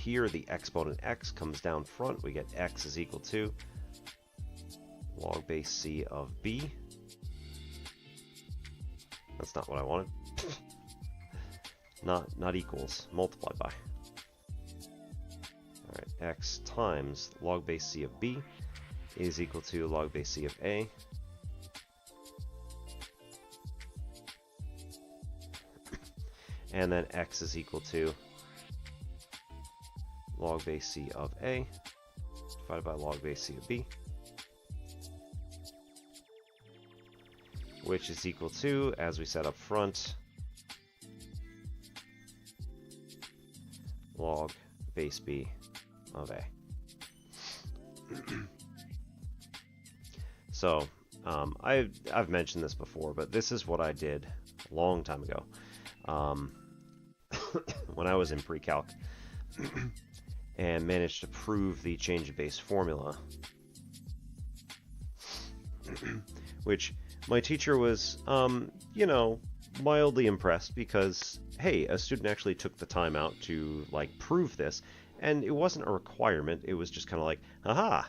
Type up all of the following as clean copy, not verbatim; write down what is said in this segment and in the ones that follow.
here the exponent x comes down front. We get x is equal to log base c of b. That's not what I wanted. Not equals, multiplied by. Alright, x times log base c of b is equal to log base c of a. And then x is equal to log base c of a divided by log base c of b, which is equal to, as we said up front, log base b of a. So, I've mentioned this before, but this is what I did a long time ago. When I was in pre-calc and managed to prove the change of base formula, which my teacher was, you know, mildly impressed because, hey, a student actually took the time out to, like, prove this, and it wasn't a requirement. It was just kind of like, aha,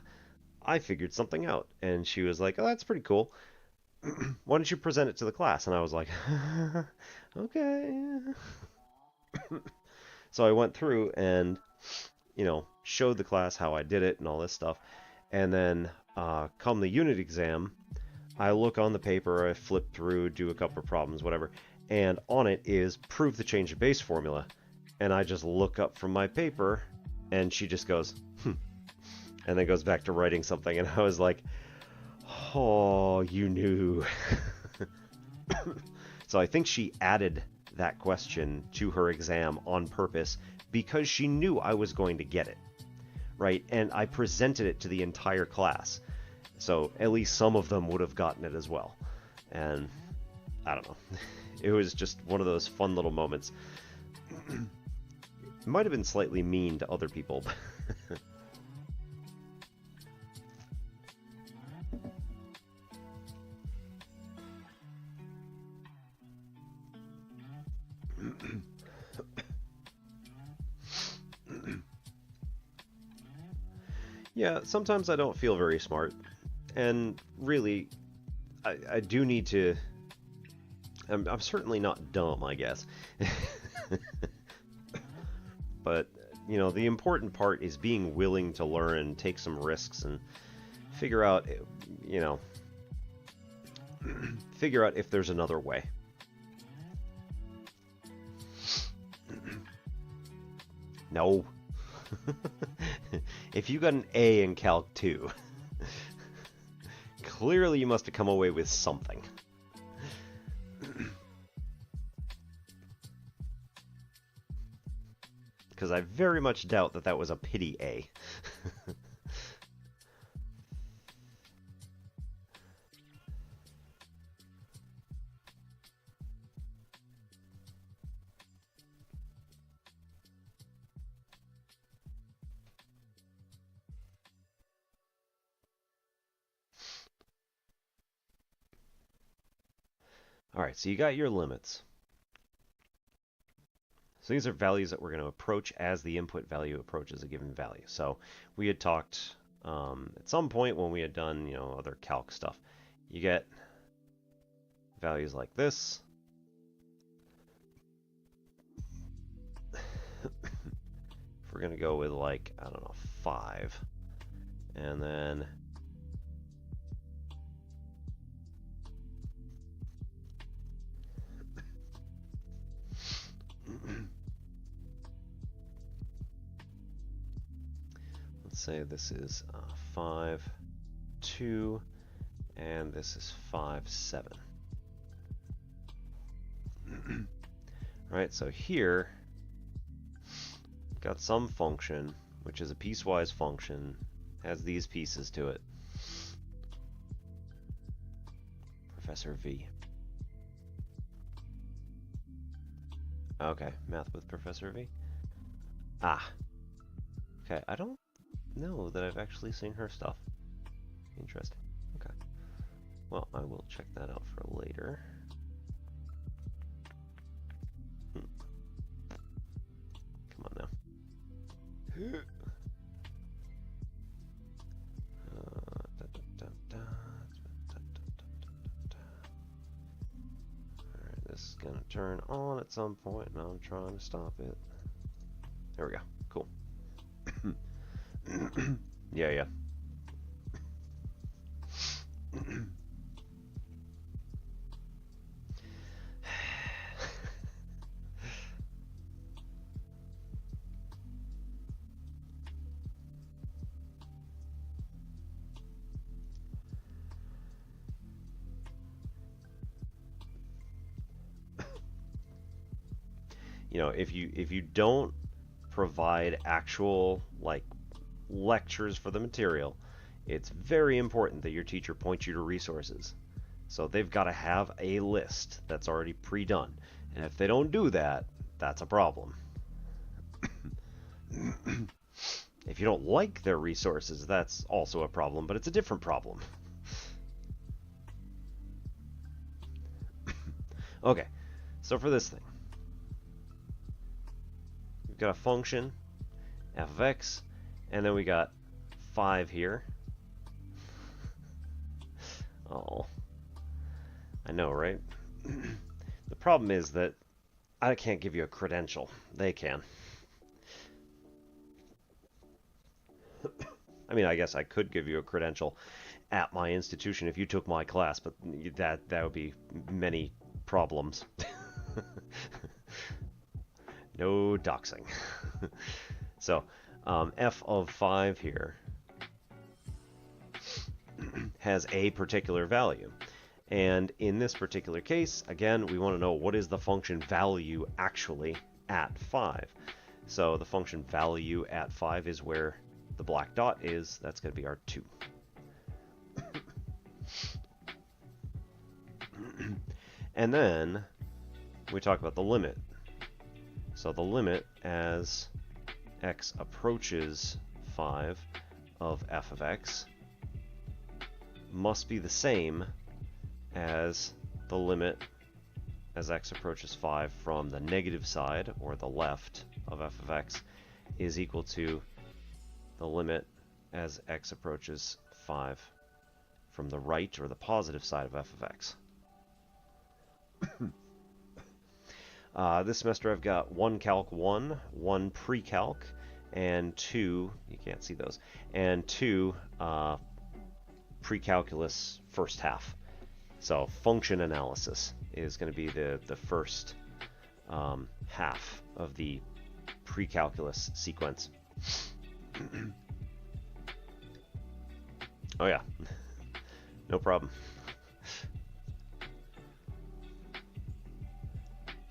I figured something out. And she was like, oh, that's pretty cool. Why don't you present it to the class? And I was like, okay. So I went through and, you know, showed the class how I did it and all this stuff. And then come the unit exam, I look on the paper, I flip through, do a couple of problems, whatever, and on it is prove the change of base formula. And I just look up from my paper, and she just goes, and then goes back to writing something, and I was like, oh, you knew. So I think she added that question to her exam on purpose because she knew I was going to get it, right? And I presented it to the entire class. So at least some of them would have gotten it as well. And I don't know. It was just one of those fun little moments. It might have been slightly mean to other people. Yeah, sometimes I don't feel very smart. And really, I do need to... I'm certainly not dumb, I guess. But, you know, the important part is being willing to learn and take some risks and figure out, you know, figure out if there's another way. No. If you got an A in Calc 2, clearly you must have come away with something. Because I very much doubt that that was a pity A. Alright, so you got your limits. So these are values that we're going to approach as the input value approaches a given value. So we had talked at some point when we had done, you know, other calc stuff. You get values like this. If we're going to go with, like, I don't know, 5. And then let's say this is 5, 2, and this is 5, 7. Alright, so here, got some function, which is a piecewise function, has these pieces to it. Professor V. Okay, math with Professor V. Ah. Okay, I don't know that I've actually seen her stuff. Interesting. Okay. Well, I will check that out for later. Come on now. Alright, this is going to turn on at some point, and I'm trying to stop it. There we go. Cool. Yeah. You know, if you don't provide actual like lectures for the material, it's very important that your teacher points you to resources. So they've got to have a list that's already pre-done. And if they don't do that, that's a problem. If you don't like their resources, that's also a problem, but it's a different problem. Okay, so for this thing, we've got a function, f of x, and then we got 5 here. Oh, I know, right? The problem is that I can't give you a credential. They can. I mean, I guess I could give you a credential at my institution if you took my class, but that would be many problems. No doxing. So, f of 5 here has a particular value. And in this particular case, again, we want to know what is the function value actually at 5. So the function value at 5 is where the black dot is. That's going to be our 2. And then we talk about the limit. So the limit as x approaches 5 of f of x must be the same as the limit as x approaches 5 from the negative side, or the left, of f of x is equal to the limit as x approaches 5 from the right, or the positive side, of f of x. This semester I've got 1 Calc 1, 1 Pre-Calc, and 2, you can't see those, and 2 Pre-Calculus first half. So function analysis is going to be the first half of the pre-calculus sequence. Oh yeah, no problem.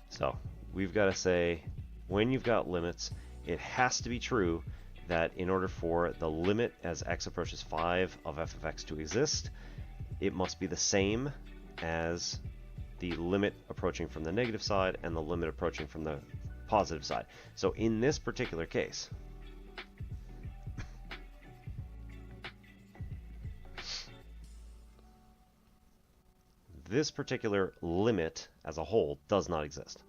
So we've got to say, when you've got limits, it has to be true that in order for the limit as x approaches 5 of f of x to exist, it must be the same as the limit approaching from the negative side and the limit approaching from the positive side. So in this particular case, this particular limit as a whole does not exist.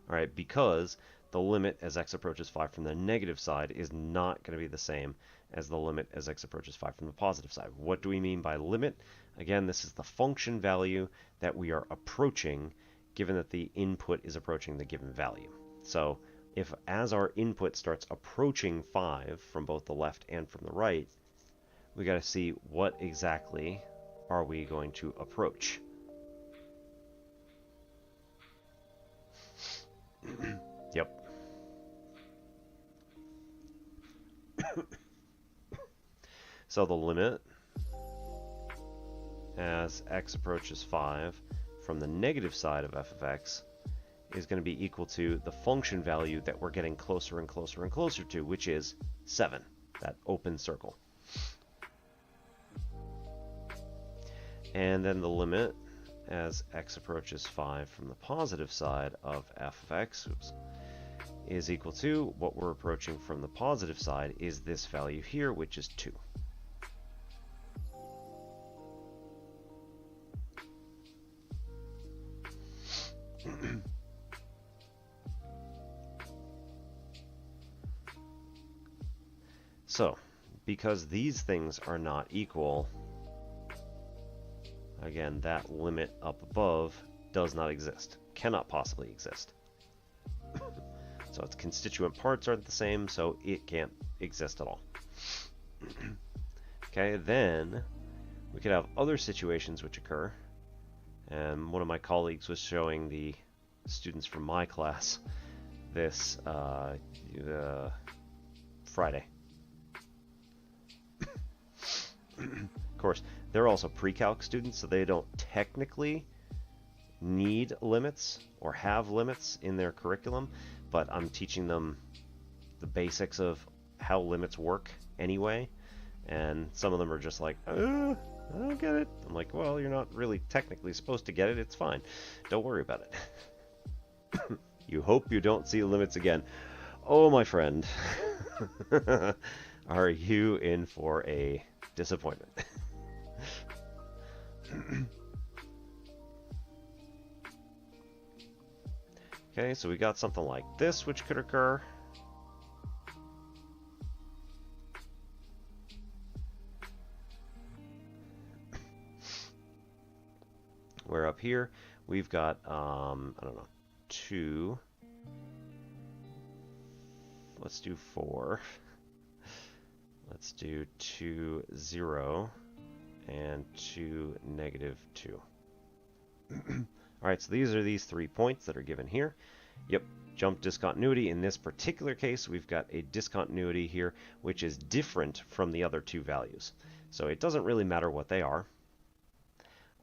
Alright, because the limit as x approaches 5 from the negative side is not going to be the same as the limit as x approaches 5 from the positive side. What do we mean by limit? Again, this is the function value that we are approaching, given that the input is approaching the given value. So if as our input starts approaching 5 from both the left and from the right, we got to see what exactly are we going to approach. Yep. So the limit as x approaches 5 from the negative side of f of x is going to be equal to the function value that we're getting closer and closer and closer to, which is 7, that open circle. And then the limit as x approaches 5 from the positive side of f of x, is equal to what we're approaching from the positive side is this value here, which is 2. So, because these things are not equal, again, that limit up above does not exist. Cannot possibly exist. So its constituent parts aren't the same, so it can't exist at all. Okay, then we could have other situations which occur. And one of my colleagues was showing the students from my class this Friday. Of course, they're also pre-calc students, so they don't technically need limits or have limits in their curriculum, but I'm teaching them the basics of how limits work anyway, and some of them are just like, I don't get it. I'm like, well, you're not really technically supposed to get it. It's fine. Don't worry about it. You hope you don't see limits again. Oh, my friend. Are you in for a disappointment? Okay, so we got something like this which could occur. Where up here we've got I don't know, 2. Let's do 4. Let's do 2, 0, and 2, -2. Alright, so these are these 3 points that are given here. Yep, jump discontinuity. In this particular case, we've got a discontinuity here, which is different from the other 2 values. So it doesn't really matter what they are.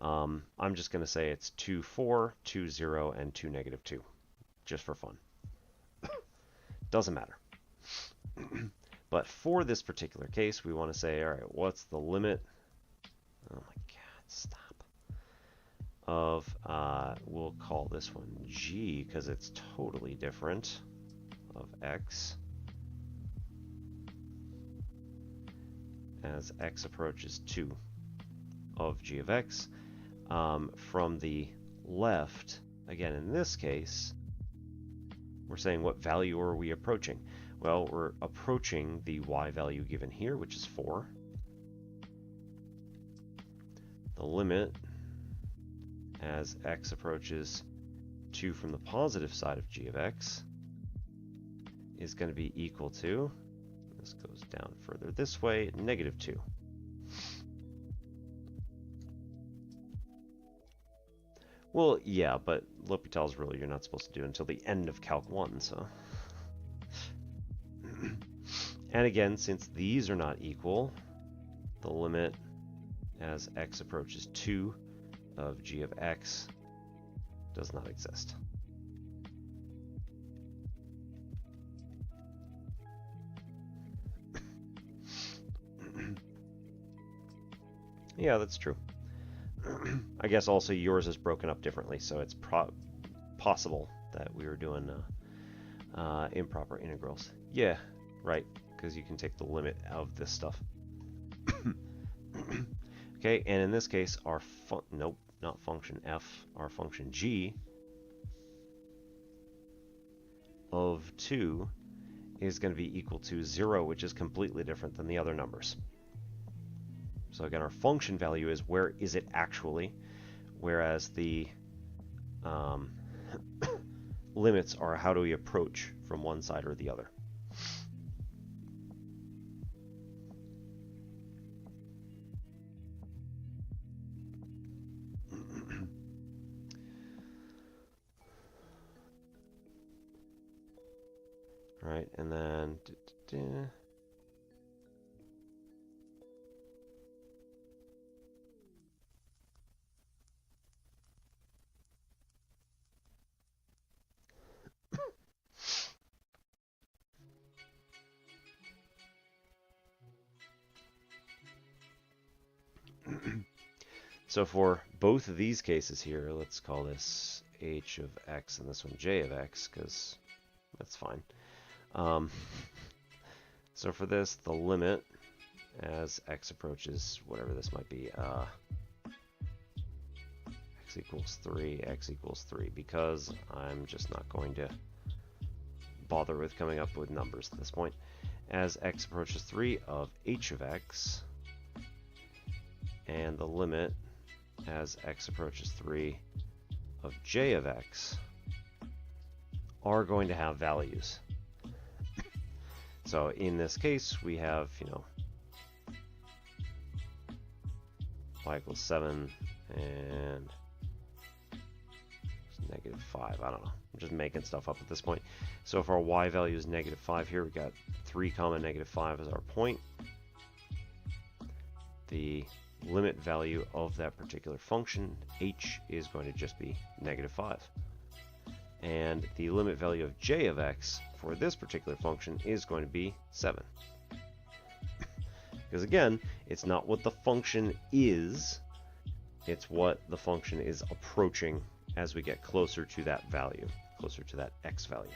I'm just going to say it's 2, 4, 2, 0, and 2, -2, just for fun. Doesn't matter. But for this particular case, we want to say, all right, what's the limit? Oh my God, stop. Of, we'll call this one G, because it's totally different, of X as X approaches 2 of G of X. From the left, again, in this case, we're saying what value are we approaching? Well, we're approaching the Y value given here, which is 4. The limit as X approaches 2 from the positive side of G of X is going to be equal to, this goes down further this way, -2. Well, yeah, but L'Hopital's rule you're not supposed to do until the end of Calc 1, so. And again, since these are not equal, the limit as X approaches 2 of G of X does not exist. Yeah, that's true. I guess also yours is broken up differently, so it's possible that we were doing improper integrals. Yeah, right, because you can take the limit of this stuff. Okay, and in this case, our nope, not function f, our function g of 2 is going to be equal to 0, which is completely different than the other numbers. So again, our function value is where is it actually, whereas the limits are how do we approach from one side or the other. All right, and then so for both of these cases here, let's call this h of x and this one j of x, because that's fine. So for this, the limit as x approaches whatever this might be, x equals 3, x equals 3, because I'm just not going to bother with coming up with numbers at this point. as x approaches 3 of h of x, and the limit as x approaches 3 of j of x are going to have values. So in this case, we have, y equals 7 and -5. I don't know. I'm just making stuff up at this point. So if our y value is -5 here, we got 3 comma -5 as our point. The limit value of that particular function, h, is going to just be -5. And the limit value of j of x for this particular function is going to be 7. Because again, it's not what the function is, it's what the function is approaching as we get closer to that value, closer to that x value.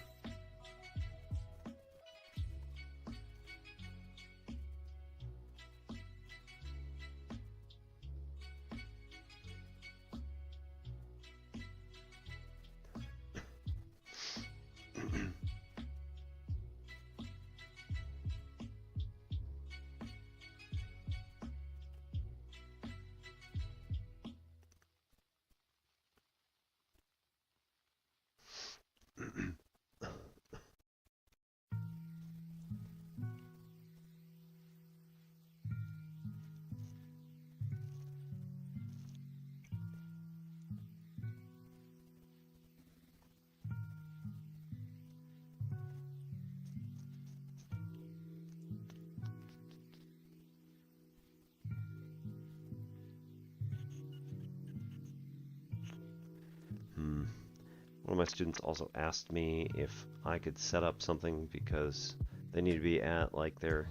One of my students also asked me if I could set up something because they need to be at like their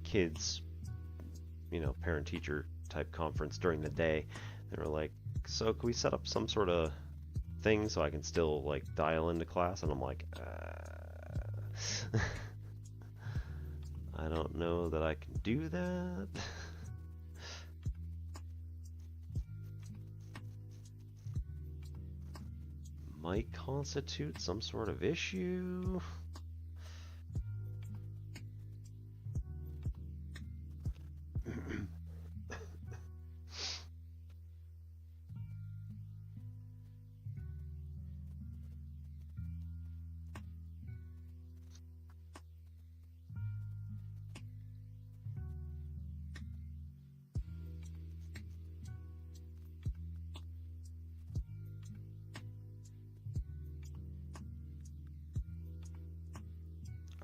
kids, parent-teacher type conference during the day. They were like, so can we set up some sort of thing so I can still like dial into class? And I'm like, I don't know that I can do that. Might constitute some sort of issue.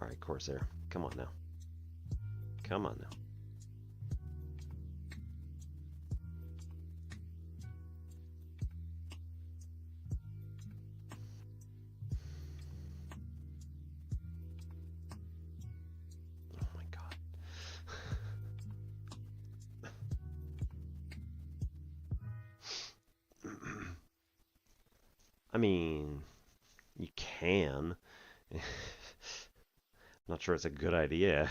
Alright, Corsair, come on now. Come on now. Oh my god. I mean, you can. Not sure it's a good idea.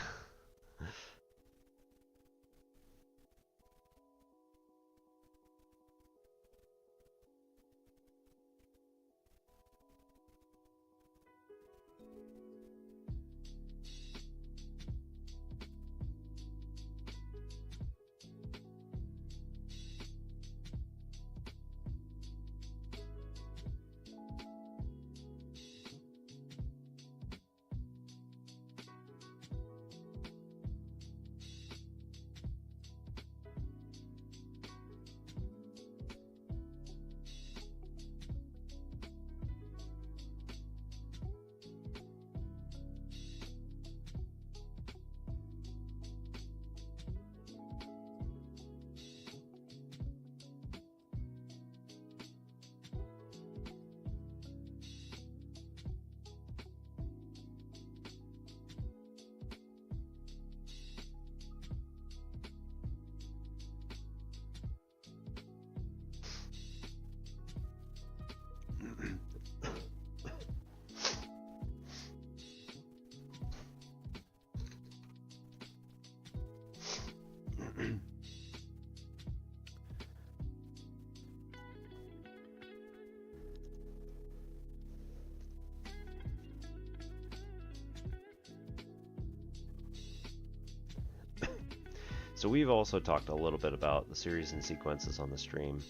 So we've also talked a little bit about the series and sequences on the stream.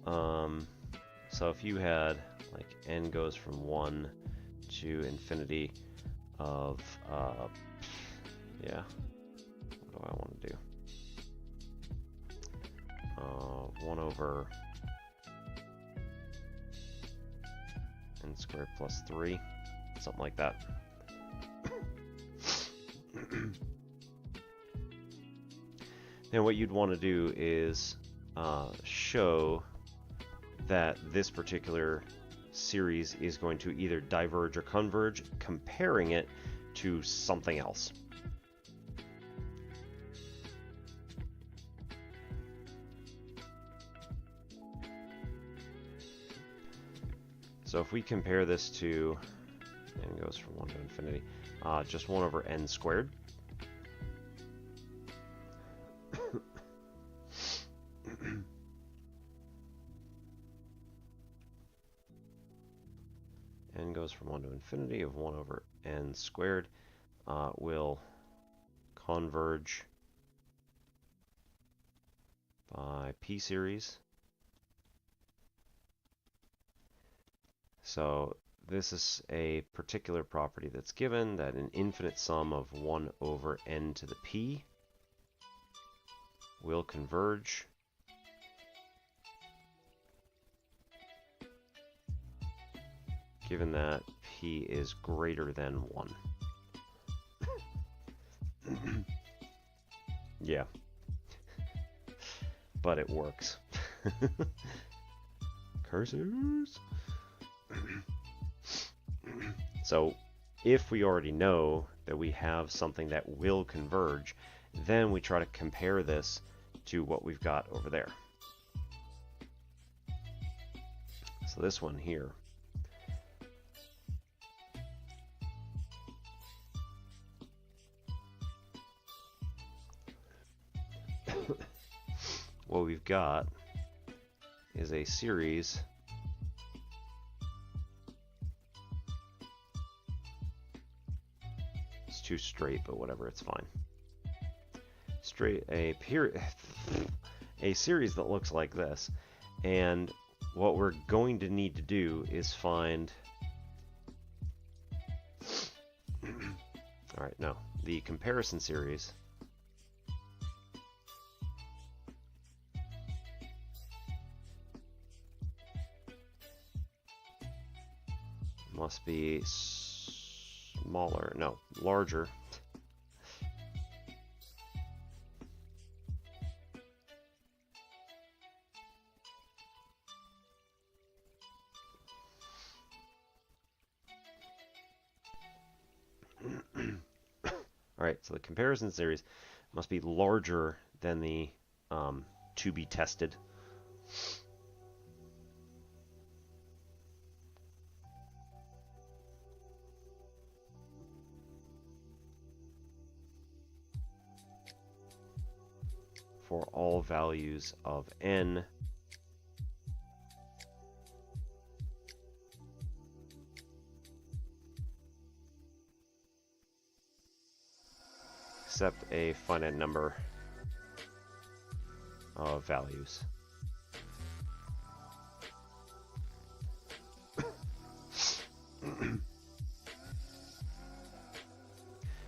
So if you had like n goes from 1 to infinity of, yeah, what do I want to do? 1 over n squared plus 3, something like that. Then what you'd want to do is show that this particular series is going to either diverge or converge, comparing it to something else. So if we compare this to, n goes from 1 to infinity, just 1 over n squared. N goes from 1 to infinity of 1 over n squared will converge by p series. So this is a particular property that's given, that an infinite sum of 1 over n to the p will converge given that p is greater than 1. Yeah. But it works. Cursors. So if we already know that we have something that will converge, then we try to compare this to what we've got over there. So this one here, what we've got is a series too straight, but whatever, it's fine. A series that looks like this, and what we're going to need to do is find alright, no, the comparison series must be smaller, no, larger Alright, so the comparison series must be larger than the to be tested. For all values of n except a finite number of values.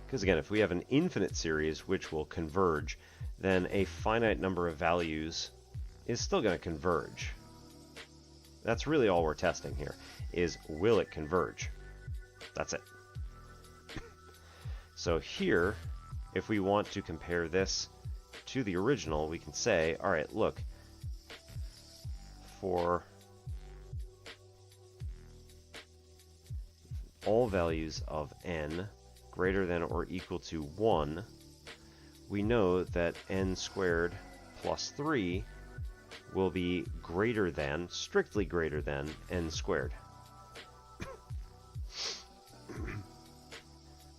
Because again, if we have an infinite series which will converge, then a finite number of values is still going to converge. That's really all we're testing here, is will it converge? That's it. So here, if we want to compare this to the original, we can say, all right, look, for all values of n greater than or equal to 1, we know that n squared plus 3 will be greater than, strictly greater than, n squared.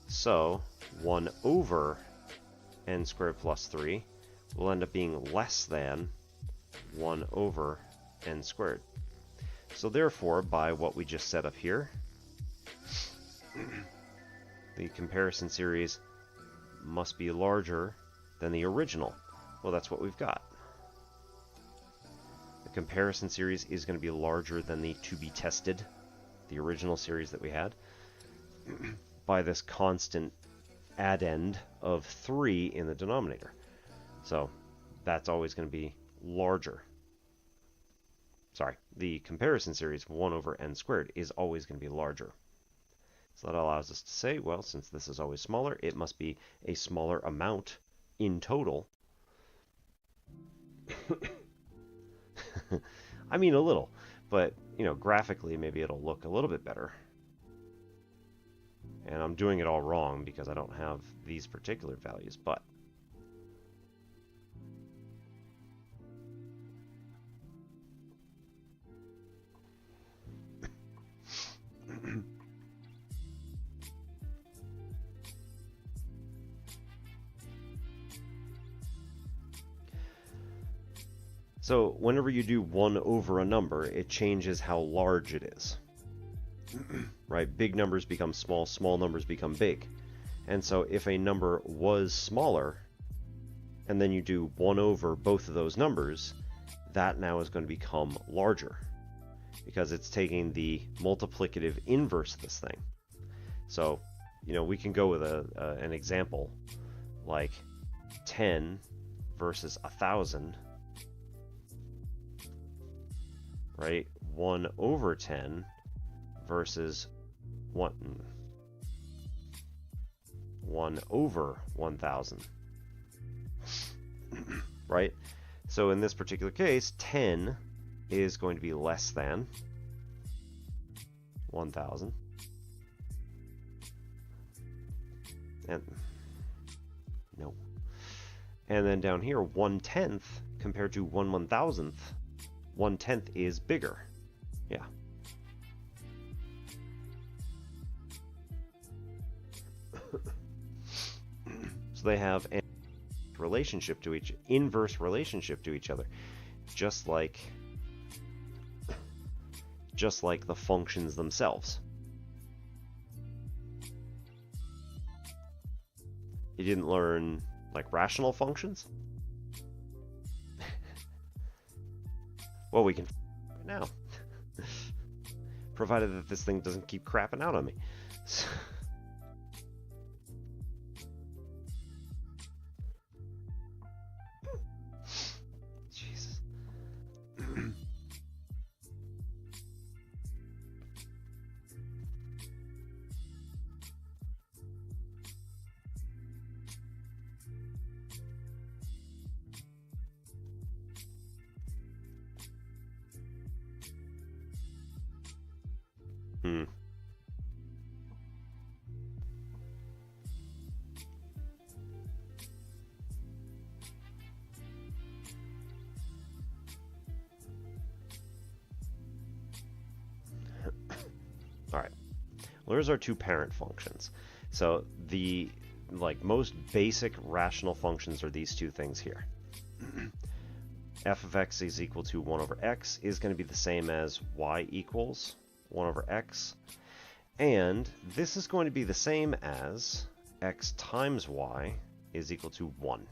So 1 over n squared plus 3 will end up being less than 1 over n squared. So therefore, by what we just set up here, the comparison series must be larger than the original. Well, that's what we've got. The comparison series is going to be larger than the to be tested, the original series that we had, by this constant addend of 3 in the denominator. So that's always going to be larger. Sorry, the comparison series 1 over n squared is always going to be larger. So that allows us to say, well, since this is always smaller, it must be a smaller amount in total. I mean a little, but you know, graphically maybe it'll look a little bit better. And I'm doing it all wrong because I don't have these particular values, but so whenever you do 1 over a number, it changes how large it is. Right? Big numbers become small, small numbers become big. And so if a number was smaller, and then you do 1 over both of those numbers, that now is going to become larger, because it's taking the multiplicative inverse of this thing. So, you know, we can go with an example, like 10 versus 1,000. Right? 1 over 10 versus 1 over 1,000. Right? So in this particular case, 10 is going to be less than 1,000. And no. And then down here, 1/10 compared to 1/1000th. 1/10 is bigger. Yeah. So they have an relationship to inverse relationship to each other, just like the functions themselves. You didn't learn like rational functions? Well, we can right now. Provided that this thing doesn't keep crapping out on me. Jesus. All right. Well, there's our two parent functions. So the most basic rational functions are these two things here. F of x is equal to 1 over x is going to be the same as y equals 1 over x. And this is going to be the same as x times y is equal to 1.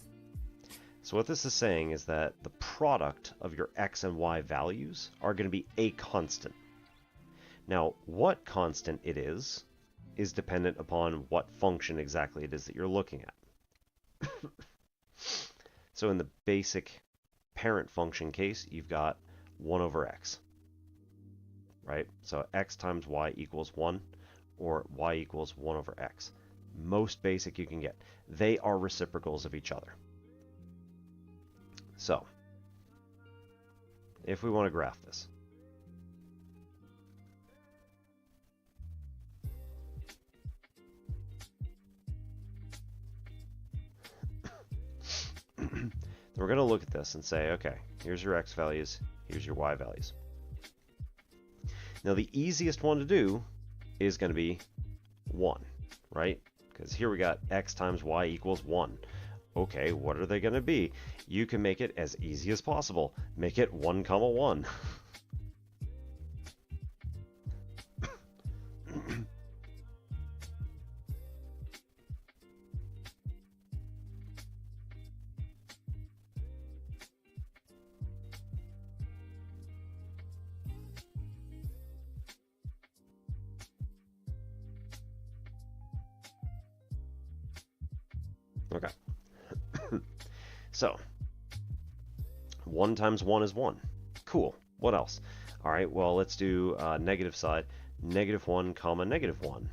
So what this is saying is that the product of your x and y values are going to be a constant. Now, what constant it is dependent upon what function exactly it is that you're looking at. So in the basic parent function case, you've got 1 over x, right? So x times y equals 1, or y equals 1 over x. Most basic you can get. They are reciprocals of each other. So, if we want to graph this, we're going to look at this and say, okay, here's your x values, here's your y values. Now the easiest one to do is going to be 1, right? Because here we got x times y equals 1. Okay, what are they going to be? You can make it as easy as possible. Make it 1, 1. Okay. So, 1 times 1 is 1. Cool. What else? All right, well, let's do negative side. -1 comma -1.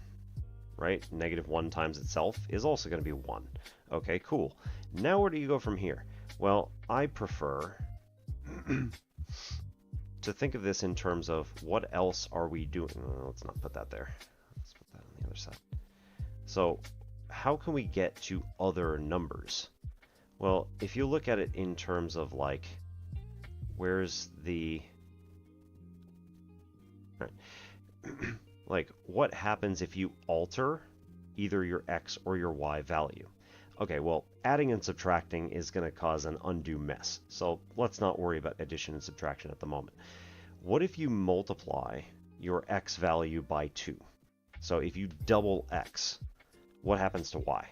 Right? -1 times itself is also going to be 1. Okay, cool. Now where do you go from here? Well, I prefer to think of this in terms of what else are we doing. Let's not put that there. Let's put that on the other side. So how can we get to other numbers? Well, if you look at it in terms of like, where's the... like, what happens if you alter either your x or your y value? Okay, well, adding and subtracting is going to cause an undue mess, so let's not worry about addition and subtraction at the moment. What if you multiply your x value by 2? So if you double x, what happens to y?